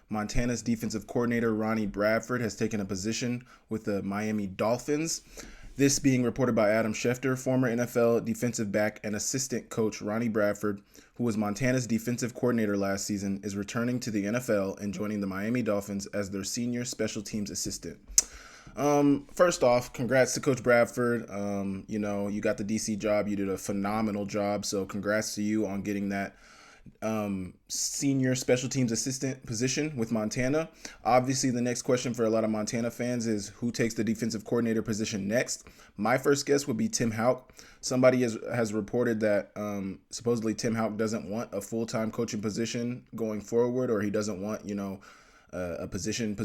Montana's defensive coordinator, Ronnie Bradford, has taken a position with the Miami Dolphins. This being reported by Adam Schefter. Former NFL defensive back and assistant coach Ronnie Bradford, who was Montana's defensive coordinator last season, is returning to the NFL and joining the Miami Dolphins as their senior special teams assistant. First off, congrats to Coach Bradford. You got the DC job. You did a phenomenal job. So congrats to you on getting that senior special teams assistant position with Montana. Obviously, the next question for a lot of Montana fans is who takes the defensive coordinator position next. My first guess would be Tim Houck. Somebody has reported that supposedly Tim Houck doesn't want a full-time coaching position going forward, or he doesn't want, a position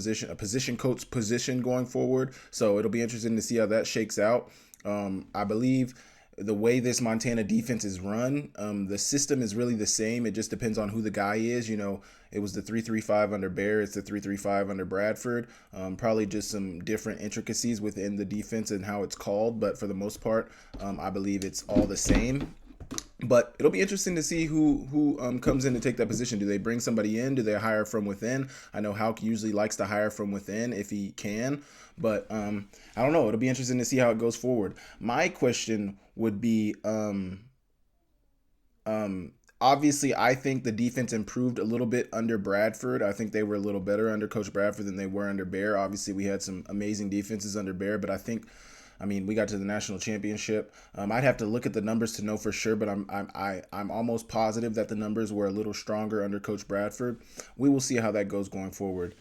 coach position going forward. So it'll be interesting to see how that shakes out. I believe the way this Montana defense is run, the system is really the same. It just depends on who the guy is. It was the 3-3-5 under Bear. It's the 3-3-5 under Bradford. Probably just some different intricacies within the defense and how it's called. But for the most part, I believe it's all the same. But it'll be interesting to see who comes in to take that position. Do they bring somebody in? Do they hire from within? I know Houck usually likes to hire from within if he can. But I don't know. It'll be interesting to see how it goes forward. My question would be, obviously, I think the defense improved a little bit under Bradford. I think they were a little better under Coach Bradford than they were under Bear. Obviously, we had some amazing defenses under Bear, but we got to the national championship. I'd have to look at the numbers to know for sure, but I'm almost positive that the numbers were a little stronger under Coach Bradford. We will see how that goes going forward.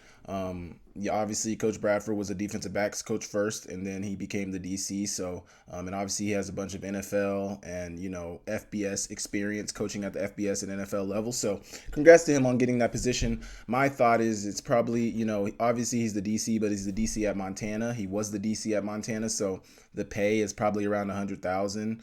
Obviously, Coach Bradford was a defensive backs coach first, and then he became the DC. So, and obviously he has a bunch of NFL and FBS experience coaching at the FBS and NFL level. So, congrats to him on getting that position. My thought is it's probably obviously he's the DC, but he's the DC at Montana. He was the DC at Montana, so the pay is probably around $100,000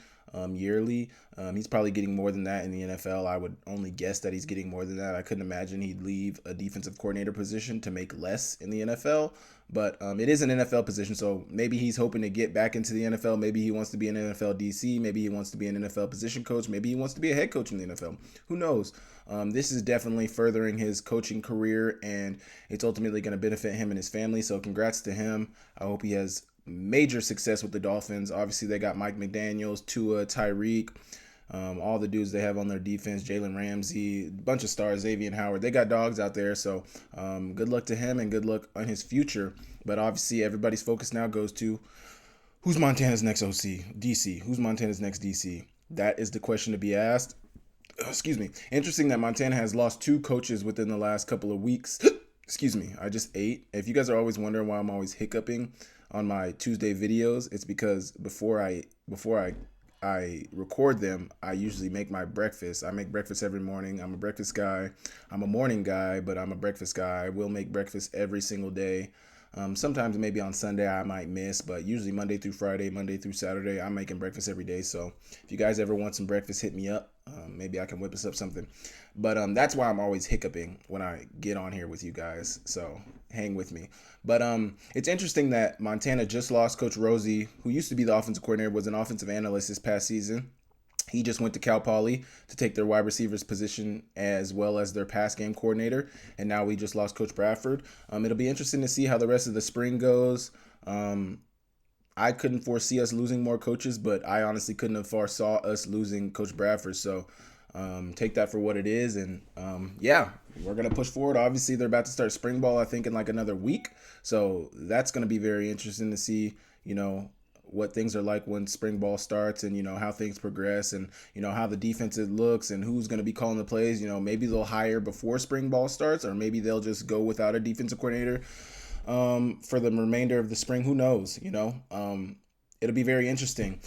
yearly. He's probably getting more than that in the NFL. I would only guess that he's getting more than that. I couldn't imagine he'd leave a defensive coordinator position to make less in the NFL. But it is an NFL position, so maybe he's hoping to get back into the NFL. Maybe he wants to be an NFL DC. Maybe he wants to be an NFL position coach. Maybe he wants to be a head coach in the NFL. Who knows? This is definitely furthering his coaching career, and it's ultimately going to benefit him and his family. So congrats to him. I hope he has major success with the Dolphins. Obviously, they got Mike McDaniels, Tua, Tyreek, all the dudes they have on their defense, Jalen Ramsey, a bunch of stars, Xavier Howard. They got dogs out there, so good luck to him and good luck on his future. But obviously, everybody's focus now goes to who's Montana's next OC, DC. Who's Montana's next DC? That is the question to be asked. Excuse me. Interesting that Montana has lost 2 coaches within the last couple of weeks. Excuse me. I just ate. If you guys are always wondering why I'm always hiccuping on my Tuesday videos, it's because before I record them, I usually make my breakfast. I make breakfast every morning. I'm a breakfast guy. I'm a morning guy, but I'm a breakfast guy. I will make breakfast every single day. Sometimes maybe on Sunday I might miss, but usually Monday through Friday, Monday through Saturday, I'm making breakfast every day. So if you guys ever want some breakfast, hit me up. Maybe I can whip us up something. But that's why I'm always hiccuping when I get on here with you guys. So hang with me. But it's interesting that Montana just lost Coach Rosie, who used to be the offensive coordinator, was an offensive analyst this past season. He just went to Cal Poly to take their wide receivers position as well as their pass game coordinator. And now we just lost Coach Bradford. It'll be interesting to see how the rest of the spring goes. I couldn't foresee us losing more coaches, but I honestly couldn't have foresaw us losing Coach Bradford. So take that for what it is. And we're going to push forward. Obviously, they're about to start spring ball, I think, in like another week. So that's going to be very interesting to see, what things are like when spring ball starts and, how things progress and, how the defense looks and who's going to be calling the plays. Maybe they'll hire before spring ball starts, or maybe they'll just go without a defensive coordinator for the remainder of the spring. Who knows, it'll be very interesting.